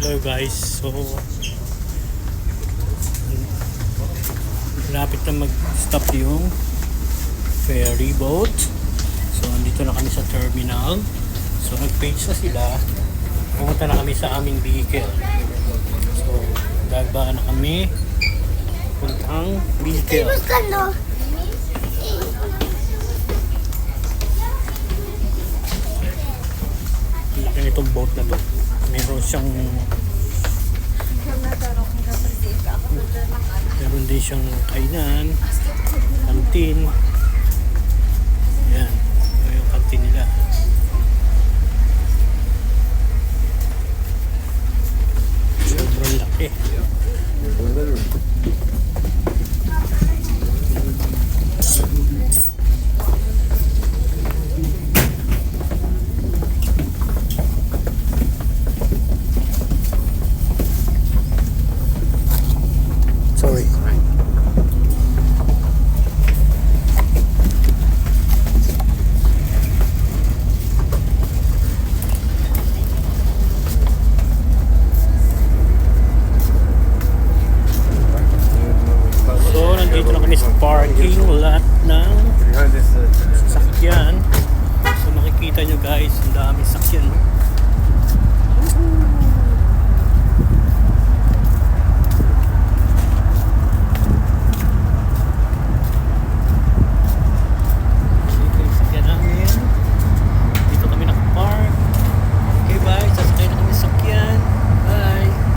Hello guys, so lapit na mag-stop yung ferry boat. So andito na kami sa terminal. So nag-page na sila. Pumunta na kami sa aming vehicle. So gagabaan na kami puntang vehicle. Laki nitong boat na to. Meron siyang din siyang kainan, kantin. Yan, yung kantin nila. Sobrang laki. Sorry. So, nandito na kami sa parking lot ng sasakyan. So, makikita nyo guys, ang daming sasakyan.